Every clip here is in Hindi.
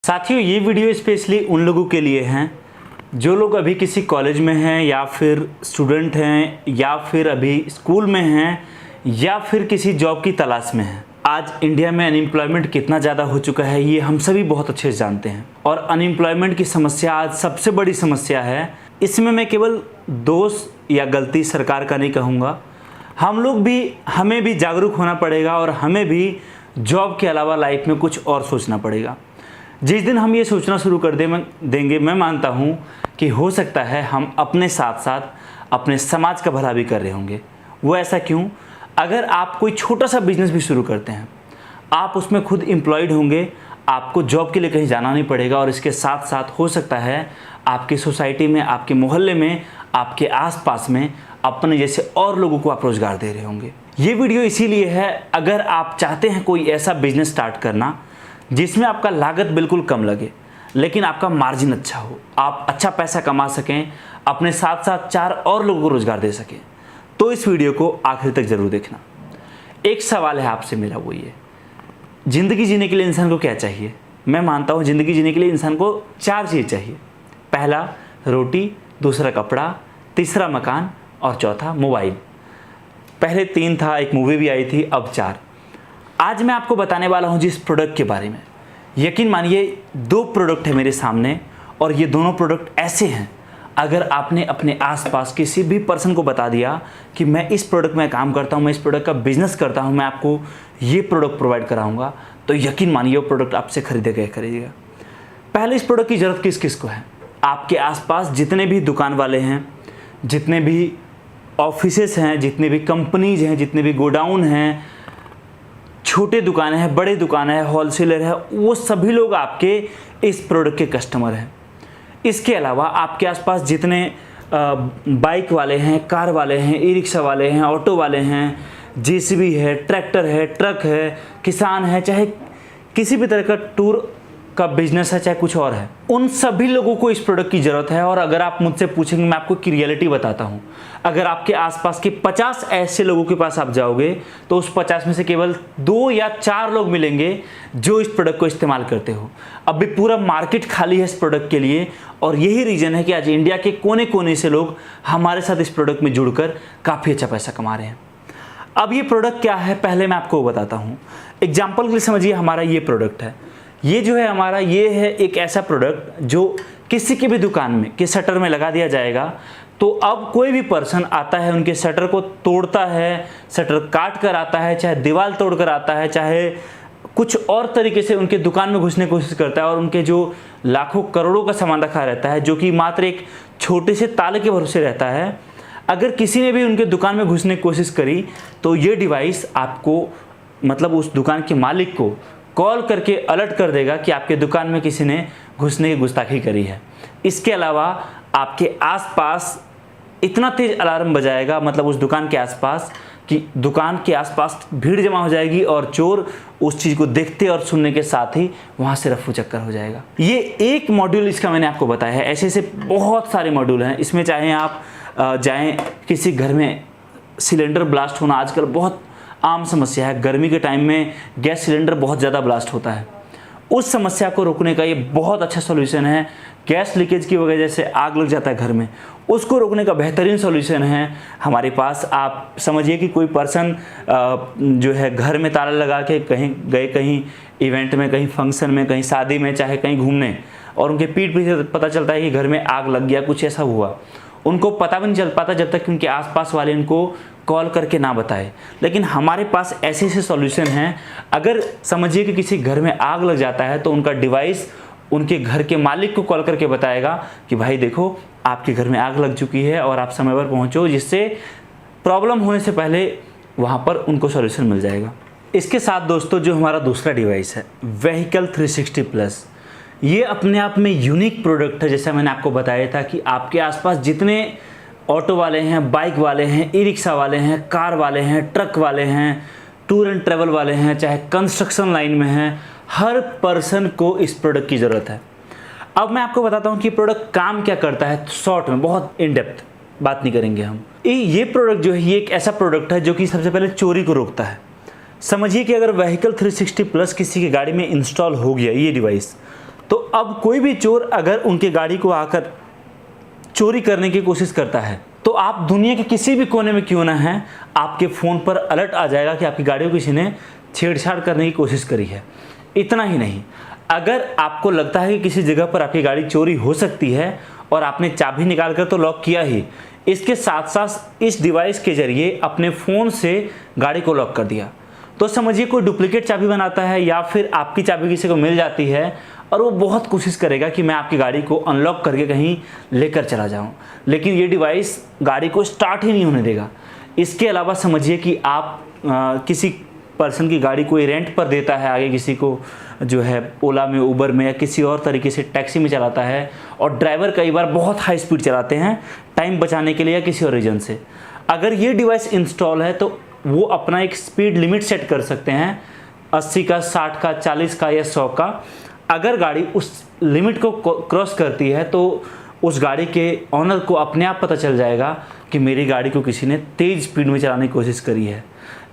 साथियों, ये वीडियो स्पेशली उन लोगों के लिए हैं जो लोग अभी किसी कॉलेज में हैं या फिर स्टूडेंट हैं या फिर अभी स्कूल में हैं या फिर किसी जॉब की तलाश में हैं। आज इंडिया में अनएम्प्लॉयमेंट कितना ज़्यादा हो चुका है ये हम सभी बहुत अच्छे से जानते हैं और अनएम्प्लॉयमेंट की समस्या आज सबसे बड़ी समस्या है। इसमें मैं केवल दोष या गलती सरकार का नहीं कहूँगा, हमें भी जागरूक होना पड़ेगा और हमें भी जॉब के अलावा लाइफ में कुछ और सोचना पड़ेगा। जिस दिन हम ये सोचना शुरू कर देंगे, मैं मानता हूँ कि हो सकता है हम अपने साथ साथ अपने समाज का भला भी कर रहे होंगे। वो ऐसा क्यों? अगर आप कोई छोटा सा बिजनेस भी शुरू करते हैं, आप उसमें खुद एम्प्लॉयड होंगे, आपको जॉब के लिए कहीं जाना नहीं पड़ेगा और इसके साथ साथ हो सकता है आपकी सोसाइटी में, आपके मोहल्ले में, आपके आसपास में अपने जैसे और लोगों को आप रोज़गार दे रहे होंगे। ये वीडियो इसीलिए है, अगर आप चाहते हैं कोई ऐसा बिजनेस स्टार्ट करना जिसमें आपका लागत बिल्कुल कम लगे लेकिन आपका मार्जिन अच्छा हो, आप अच्छा पैसा कमा सकें, अपने साथ साथ 4 और लोगों को रोज़गार दे सकें, तो इस वीडियो को आखिर तक ज़रूर देखना। एक सवाल है आपसे मेरा, वो ये, ज़िंदगी जीने के लिए इंसान को क्या चाहिए? मैं मानता हूँ ज़िंदगी जीने के लिए इंसान को 4 चीज़ चाहिए। पहला रोटी, दूसरा कपड़ा, तीसरा मकान और चौथा मोबाइल। पहले 3 था, एक मूवी भी आई थी, अब 4। आज मैं आपको बताने वाला हूँ जिस प्रोडक्ट के बारे में, यकीन मानिए 2 प्रोडक्ट है मेरे सामने और ये दोनों प्रोडक्ट ऐसे हैं, अगर आपने अपने आसपास किसी भी पर्सन को बता दिया कि मैं इस प्रोडक्ट में काम करता हूँ, मैं इस प्रोडक्ट का बिजनेस करता हूँ, मैं आपको ये प्रोडक्ट प्रोवाइड कराऊंगा, तो यकीन मानिए वो प्रोडक्ट आपसे खरीदेगा। पहले इस प्रोडक्ट की ज़रूरत किस किस को है? आपके आसपास जितने भी दुकान वाले हैं, जितने भी ऑफिसेस हैं, जितने भी कंपनीज हैं, जितने भी गोडाउन हैं, छोटे दुकानें हैं, बड़े दुकानें हैं, होलसेलर है, वो सभी लोग आपके इस प्रोडक्ट के कस्टमर हैं। इसके अलावा आपके आसपास जितने बाइक वाले हैं, कार वाले हैं, ई रिक्शा वाले हैं, ऑटो वाले हैं, जेसीबी है, ट्रैक्टर है, ट्रक है, किसान है, चाहे किसी भी तरह का टूर का बिजनेस है, चाहे कुछ और है, उन सभी लोगों को इस प्रोडक्ट की ज़रूरत है। और अगर आप मुझसे पूछेंगे, मैं आपको की रियलिटी बताता हूँ, अगर आपके आसपास के 50 ऐसे लोगों के पास आप जाओगे तो उस 50 में से केवल 2 या 4 लोग मिलेंगे जो इस प्रोडक्ट को इस्तेमाल करते हो। अभी पूरा मार्केट खाली है इस प्रोडक्ट के लिए और यही रीज़न है कि आज इंडिया के कोने कोने से लोग हमारे साथ इस प्रोडक्ट में जुड़कर काफ़ी अच्छा पैसा कमा रहे हैं। अब ये प्रोडक्ट क्या है, पहले मैं आपको बताता हूँ। एग्जाम्पल के लिए समझिए, हमारा ये प्रोडक्ट है, ये जो है हमारा, ये है एक ऐसा प्रोडक्ट जो किसी की भी दुकान में के शटर में लगा दिया जाएगा, तो अब कोई भी पर्सन आता है, उनके शटर को तोड़ता है, शटर काट कर आता है, चाहे दीवार तोड़ कर आता है, चाहे कुछ और तरीके से उनके दुकान में घुसने की कोशिश करता है और उनके जो लाखों करोड़ों का सामान रखा रहता है, जो कि मात्र एक छोटे से ताले के भरोसे रहता है, अगर किसी ने भी उनके दुकान में घुसने की कोशिश करी तो ये डिवाइस आपको, मतलब उस दुकान के मालिक को कॉल करके अलर्ट कर देगा कि आपके दुकान में किसी ने घुसने की गुस्ताखी करी है। इसके अलावा आपके आसपास इतना तेज अलार्म बजाएगा, मतलब उस दुकान के आसपास, कि दुकान के आसपास भीड़ जमा हो जाएगी और चोर उस चीज़ को देखते और सुनने के साथ ही वहाँ से रफू चक्कर हो जाएगा। ये एक मॉड्यूल इसका मैंने आपको बताया है, ऐसे ऐसे बहुत सारे मॉड्यूल हैं इसमें। चाहे आप जाएँ, किसी घर में सिलेंडर ब्लास्ट होना आजकल बहुत आम समस्या है, गर्मी के टाइम में गैस सिलेंडर बहुत ज़्यादा ब्लास्ट होता है, उस समस्या को रोकने का ये बहुत अच्छा सॉल्यूशन है। गैस लीकेज की वजह से आग लग जाता है घर में, उसको रोकने का बेहतरीन सॉल्यूशन है हमारे पास। आप समझिए कि कोई पर्सन जो है घर में ताला लगा के कहीं गए, कहीं इवेंट में, कहीं फंक्शन में, कहीं शादी में, चाहे कहीं घूमने, और उनके पीठ पीछे पता चलता है कि घर में आग लग गया, कुछ ऐसा हुआ, उनको पता भी नहीं चल पाता जब तक कि उनके आसपास वाले उनको कॉल करके ना बताए। लेकिन हमारे पास ऐसे ऐसे सॉल्यूशन हैं, अगर समझिए कि किसी घर में आग लग जाता है तो उनका डिवाइस उनके घर के मालिक को कॉल करके बताएगा कि भाई देखो आपके घर में आग लग चुकी है और आप समय पर पहुंचो, जिससे प्रॉब्लम होने से पहले वहां पर उनको सॉल्यूशन मिल जाएगा। इसके साथ दोस्तों, जो हमारा दूसरा डिवाइस है व्हीकल 360 प्लस, ये अपने आप में यूनिक प्रोडक्ट है। जैसा मैंने आपको बताया था कि आपके आसपास जितने ऑटो वाले हैं, बाइक वाले हैं, ई रिक्शा वाले हैं, कार वाले हैं, ट्रक वाले हैं, टूर एंड ट्रैवल वाले हैं, चाहे कंस्ट्रक्शन लाइन में हैं, हर पर्सन को इस प्रोडक्ट की ज़रूरत है। अब मैं आपको बताता हूँ कि प्रोडक्ट काम क्या करता है, शॉर्ट में, बहुत इन डेप्थ बात नहीं करेंगे हम। ये प्रोडक्ट जो है, ये एक ऐसा प्रोडक्ट है जो कि सबसे पहले चोरी को रोकता है। समझिए कि अगर व्हीकल 360 प्लस किसी की गाड़ी में इंस्टॉल हो गया ये डिवाइस, तो अब कोई भी चोर अगर उनके गाड़ी को आकर चोरी करने की कोशिश करता है तो आप दुनिया के किसी भी कोने में क्यों ना हैं, आपके फ़ोन पर अलर्ट आ जाएगा कि आपकी गाड़ी को किसी ने छेड़छाड़ करने की कोशिश करी है। इतना ही नहीं, अगर आपको लगता है कि किसी जगह पर आपकी गाड़ी चोरी हो सकती है और आपने चाबी निकाल कर तो लॉक किया ही, इसके साथ साथ इस डिवाइस के ज़रिए अपने फ़ोन से गाड़ी को लॉक कर दिया, तो समझिए कोई डुप्लीकेट चाबी बनाता है या फिर आपकी चाबी किसी को मिल जाती है और वो बहुत कोशिश करेगा कि मैं आपकी गाड़ी को अनलॉक करके कहीं लेकर चला जाऊं, लेकिन ये डिवाइस गाड़ी को स्टार्ट ही नहीं होने देगा। इसके अलावा समझिए कि आप किसी पर्सन की गाड़ी कोई रेंट पर देता है, आगे किसी को जो है ओला में, उबर में या किसी और तरीके से टैक्सी में चलाता है, और ड्राइवर कई बार बहुत हाई स्पीड चलाते हैं टाइम बचाने के लिए या किसी और रीज़न से। अगर ये डिवाइस इंस्टॉल है तो वो अपना एक स्पीड लिमिट सेट कर सकते हैं, 80 का, 60 का, 40 का या 100 का। अगर गाड़ी उस लिमिट को क्रॉस करती है तो उस गाड़ी के ऑनर को अपने आप पता चल जाएगा कि मेरी गाड़ी को किसी ने तेज़ स्पीड में चलाने की कोशिश करी है।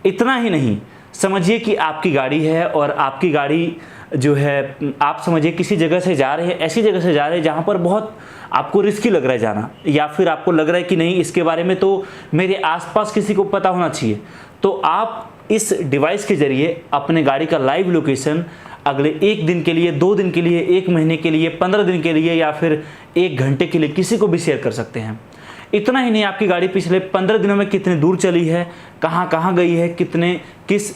इतना ही नहीं, समझिए कि आपकी गाड़ी है और आपकी गाड़ी जो है, आप समझिए किसी जगह से जा रहे हैं, ऐसी जगह से जा रहे हैं जहाँ पर बहुत आपको रिस्की लग रहा है जाना, या फिर आपको लग रहा है कि नहीं इसके बारे में तो मेरे आसपास किसी को पता होना चाहिए, तो आप इस डिवाइस के ज़रिए अपने गाड़ी का लाइव लोकेशन अगले 1 दिन के लिए, 2 दिन के लिए, 1 महीने के लिए, 15 दिन के लिए या फिर 1 घंटे के लिए किसी को भी शेयर कर सकते हैं। इतना ही नहीं, आपकी गाड़ी पिछले 15 दिनों में कितनी दूर चली है, कहाँ कहाँ गई है, किस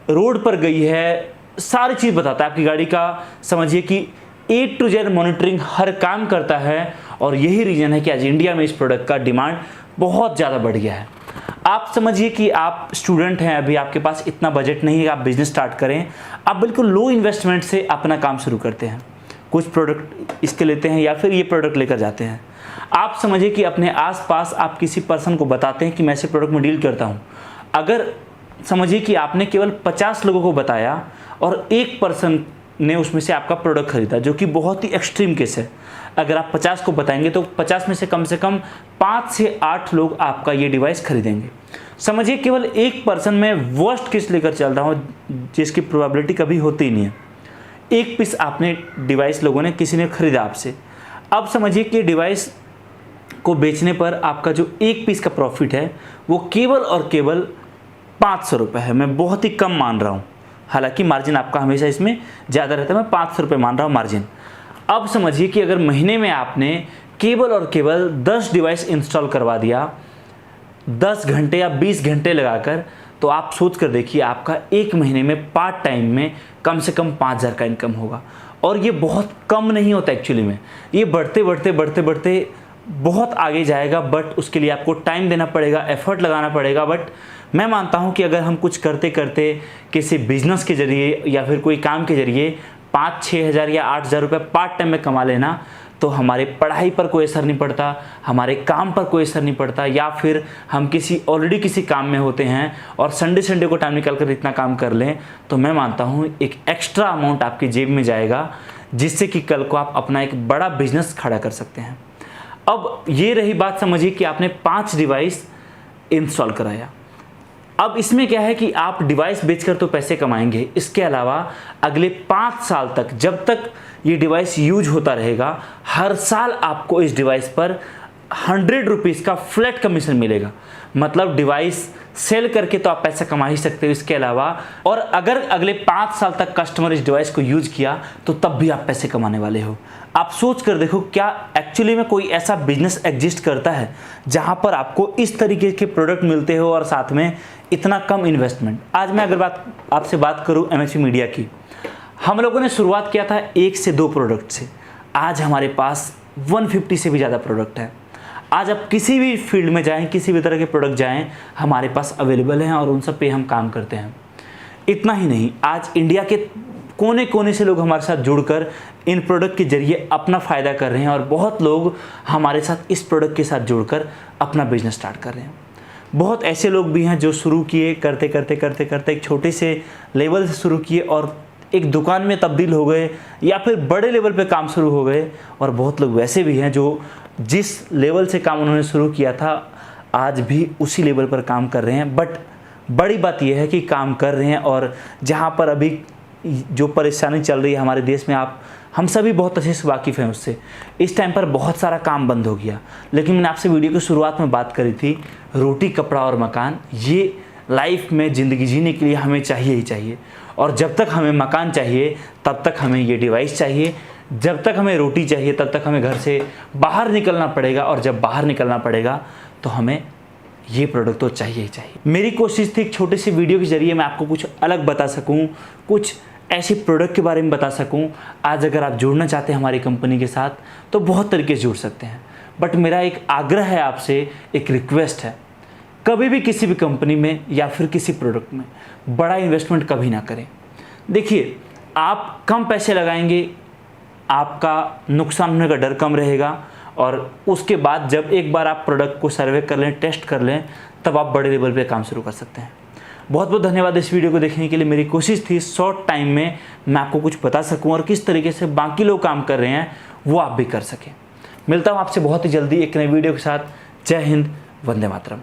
रोड पर गई है, सारी चीज़ बताता है। आपकी गाड़ी का समझिए कि A to Z मॉनिटरिंग हर काम करता है, और यही रीज़न है कि आज इंडिया में इस प्रोडक्ट का डिमांड बहुत ज़्यादा बढ़ गया है। आप समझिए कि आप स्टूडेंट हैं, अभी आपके पास इतना बजट नहीं है आप बिज़नेस स्टार्ट करें, आप बिल्कुल लो इन्वेस्टमेंट से अपना काम शुरू करते हैं, कुछ प्रोडक्ट इसके लेते हैं या फिर ये प्रोडक्ट लेकर जाते हैं। आप समझिए कि अपने आसपास आप किसी पर्सन को बताते हैं कि मैं ऐसे प्रोडक्ट में डील करता हूँ। अगर समझिए कि आपने केवल 50 लोगों को बताया और एक पर्सन ने उसमें से आपका प्रोडक्ट खरीदा, जो कि बहुत ही एक्सट्रीम केस है। अगर आप 50 को बताएंगे तो 50 में से कम 5 से 8 लोग आपका ये डिवाइस खरीदेंगे। समझिए केवल एक पर्सन में वर्स्ट केस लेकर चल रहा हूँ जिसकी प्रोबेबिलिटी कभी होती ही नहीं है। एक पीस आपने डिवाइस लोगों ने, किसी ने खरीदा आपसे, अब समझिए कि डिवाइस को बेचने पर आपका जो एक पीस का प्रॉफिट है वो केवल और केवल 500 रुपये है। मैं बहुत ही कम मान रहा हूँ, हालांकि मार्जिन आपका हमेशा इसमें ज़्यादा रहता है, मैं 500 रुपये मान रहा हूँ मार्जिन। अब समझिए कि अगर महीने में आपने केवल और केवल 10 डिवाइस इंस्टॉल करवा दिया 10 घंटे या 20 घंटे लगाकर, तो आप सोच कर देखिए आपका एक महीने में पार्ट टाइम में कम से कम 5000 का इनकम होगा। और ये बहुत कम नहीं होता एक्चुअली में, ये बढ़ते बढ़ते बढ़ते बढ़ते बहुत आगे जाएगा, बट उसके लिए आपको टाइम देना पड़ेगा, एफर्ट लगाना पड़ेगा। बट मैं मानता हूँ कि अगर हम कुछ करते करते किसी बिजनेस के ज़रिए या फिर कोई काम के ज़रिए 5-6 हज़ार या 8 हज़ार रुपये पार्ट टाइम में कमा लेना, तो हमारे पढ़ाई पर कोई असर नहीं पड़ता, हमारे काम पर कोई असर नहीं पड़ता, या फिर हम ऑलरेडी किसी काम में होते हैं और संडे को टाइम निकाल कर इतना काम कर लें, तो मैं मानता हूँ एक एक्स्ट्रा अमाउंट आपकी जेब में जाएगा, जिससे कि कल को आप अपना एक बड़ा बिजनेस खड़ा कर सकते हैं। अब ये रही बात, समझिए कि आपने 5 डिवाइस इंस्टॉल कराया। अब इसमें क्या है कि आप डिवाइस बेचकर तो पैसे कमाएंगे, इसके अलावा अगले 5 साल तक, जब तक ये डिवाइस यूज होता रहेगा, हर साल आपको इस डिवाइस पर 100 रुपीज़ का फ्लैट कमीशन मिलेगा। मतलब डिवाइस सेल करके तो आप पैसा कमा ही सकते हो इसके अलावा, और अगर अगले 5 साल तक कस्टमर इस डिवाइस को यूज किया तो तब भी आप पैसे कमाने वाले हो। आप सोच कर देखो, क्या एक्चुअली में कोई ऐसा बिजनेस एग्जिस्ट करता है जहां पर आपको इस तरीके के प्रोडक्ट मिलते हो और साथ में इतना कम इन्वेस्टमेंट। आज मैं अगर आपसे बात करूं MHP मीडिया की, हम लोगों ने शुरुआत किया था 1 से 2 प्रोडक्ट से, आज हमारे पास 150 से भी ज़्यादा प्रोडक्ट है। आज आप किसी भी फील्ड में जाएं, किसी भी तरह के प्रोडक्ट जाएं, हमारे पास अवेलेबल हैं और उन सब पे हम काम करते हैं। इतना ही नहीं, आज इंडिया के कोने कोने से लोग हमारे साथ जुड़कर इन प्रोडक्ट के जरिए अपना फ़ायदा कर रहे हैं, और बहुत लोग हमारे साथ इस प्रोडक्ट के साथ जुड़कर अपना बिजनेस स्टार्ट कर रहे हैं। बहुत ऐसे लोग भी हैं जो शुरू किए, करते करते करते करते एक छोटे से लेवल से शुरू किए और एक दुकान में तब्दील हो गए, या फिर बड़े लेवल पे काम शुरू हो गए। और बहुत लोग वैसे भी हैं जो जिस लेवल से काम उन्होंने शुरू किया था आज भी उसी लेवल पर काम कर रहे हैं। बट बड़ी बात यह है कि काम कर रहे हैं, और जहाँ पर अभी जो परेशानी चल रही है हमारे देश में, आप हम सभी बहुत अच्छे से वाकिफ़ हैं उससे। इस टाइम पर बहुत सारा काम बंद हो गया, लेकिन मैंने आपसे वीडियो की शुरुआत में बात करी थी, रोटी, कपड़ा और मकान ये लाइफ में ज़िंदगी जीने के लिए हमें चाहिए ही चाहिए। और जब तक हमें मकान चाहिए तब तक हमें ये डिवाइस चाहिए, जब तक हमें रोटी चाहिए तब तक हमें घर से बाहर निकलना पड़ेगा, और जब बाहर निकलना पड़ेगा तो हमें ये प्रोडक्ट तो चाहिए ही चाहिए। मेरी कोशिश थी एक छोटे से वीडियो के ज़रिए मैं आपको कुछ अलग बता सकूं, कुछ ऐसे प्रोडक्ट के बारे में बता सकूं। आज अगर आप जुड़ना चाहते हैं हमारी कंपनी के साथ तो बहुत तरीके से जुड़ सकते हैं, बट मेरा एक आग्रह है आपसे, एक रिक्वेस्ट है, कभी भी किसी भी कंपनी में या फिर किसी प्रोडक्ट में बड़ा इन्वेस्टमेंट कभी ना करें। देखिए, आप कम पैसे लगाएंगे, आपका नुकसान होने का डर कम रहेगा, और उसके बाद जब एक बार आप प्रोडक्ट को सर्वे कर लें, टेस्ट कर लें, तब आप बड़े लेवल पे काम शुरू कर सकते हैं। बहुत बहुत धन्यवाद इस वीडियो को देखने के लिए। मेरी कोशिश थी शॉर्ट टाइम में मैं आपको कुछ बता सकूं और किस तरीके से बाकी लोग काम कर रहे हैं वो आप भी कर सकें। मिलता हूं आपसे बहुत ही जल्दी एक नए वीडियो के साथ। जय हिंद, वंदे मातरम।